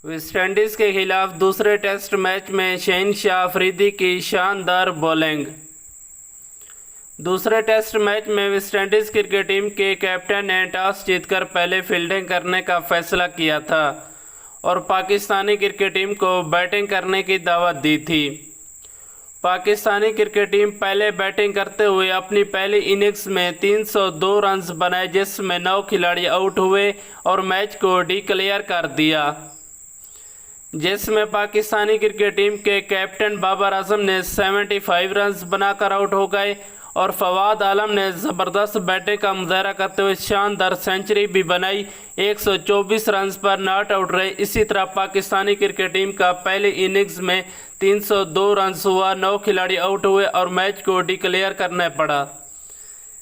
West Indies के खिलाफ दूसरे टेस्ट मैच में शहनशाह अफरीदी की शानदार बॉलिंग। दूसरे टेस्ट मैच में वेस्टइंडीज़ क्रिकेट टीम के कैप्टन ने टॉस जीतकर पहले फील्डिंग करने का फैसला किया था और पाकिस्तानी क्रिकेट टीम को बैटिंग करने की दावत दी थी। पाकिस्तानी क्रिकेट टीम पहले बैटिंग करते हुए अपनी पहली इनिंग्स में 302 रन्स बनाए, जिसमें 9 खिलाड़ी आउट हुए और मैच को डिक्लेयर कर दिया, जिसमें पाकिस्तानी क्रिकेट टीम के कैप्टन बाबर आजम ने 75 रन्स बनाकर आउट हो गए और फवाद आलम ने ज़बरदस्त बैटिंग का मुजाहरा करते हुए शानदार सेंचुरी भी बनाई। 124 रन्स पर नॉट आउट रहे। इसी तरह पाकिस्तानी क्रिकेट टीम का पहली इनिंग्स में 302 रन्स हुआ, 9 खिलाड़ी आउट हुए और मैच को डिक्लेयर करना पड़ा।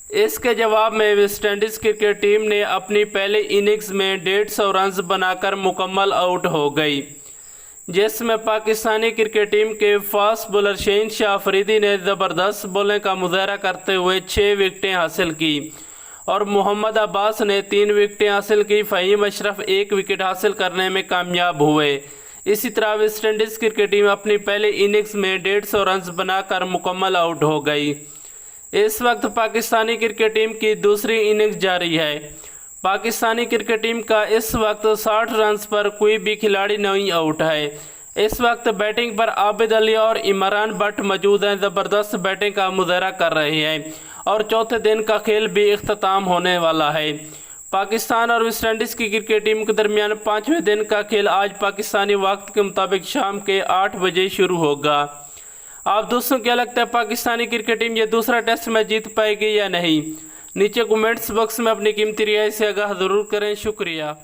इसके जवाब में वेस्टइंडीज़ क्रिकेट टीम ने अपनी पहली इनिंग्स में 150 रन्स बनाकर मुकम्मल आउट हो गई, जिसमें पाकिस्तानी क्रिकेट टीम के फास्ट बॉलर शहनशाह अफरीदी ने ज़बरदस्त बॉलिंग का मुजाहरा करते हुए 6 विकेटें हासिल की और मोहम्मद अब्बास ने 3 विकेटें हासिल की। फ़हीम अशरफ 1 विकेट हासिल करने में कामयाब हुए। इसी तरह वेस्टइंडीज़ क्रिकेट टीम अपनी पहली इनिंग्स में 150 रन्स बनाकर मुकम्मल आउट हो गई। इस वक्त पाकिस्तानी क्रिकेट टीम की दूसरी इनिंग्स जारी है। पाकिस्तानी क्रिकेट टीम का इस वक्त 60 रन्स पर कोई भी खिलाड़ी नहीं आउट है। इस वक्त बैटिंग पर आबिद अली और इमरान भट्ट मौजूद हैं, ज़बरदस्त बैटिंग का मुजाहरा कर रहे हैं और चौथे दिन का खेल भी इख्तिताम होने वाला है। पाकिस्तान और वेस्टइंडीज़ की क्रिकेट टीम के दरमियान 5वें दिन का खेल आज पाकिस्तानी वक्त के मुताबिक शाम के 8 बजे शुरू होगा। आप दोस्तों क्या लगता है, पाकिस्तानी क्रिकेट टीम ये दूसरा टेस्ट मैच जीत पाएगी या नहीं? नीचे कमेंट्स बॉक्स में अपनी कीमती राय से आगाह ज़रूर करें। शुक्रिया।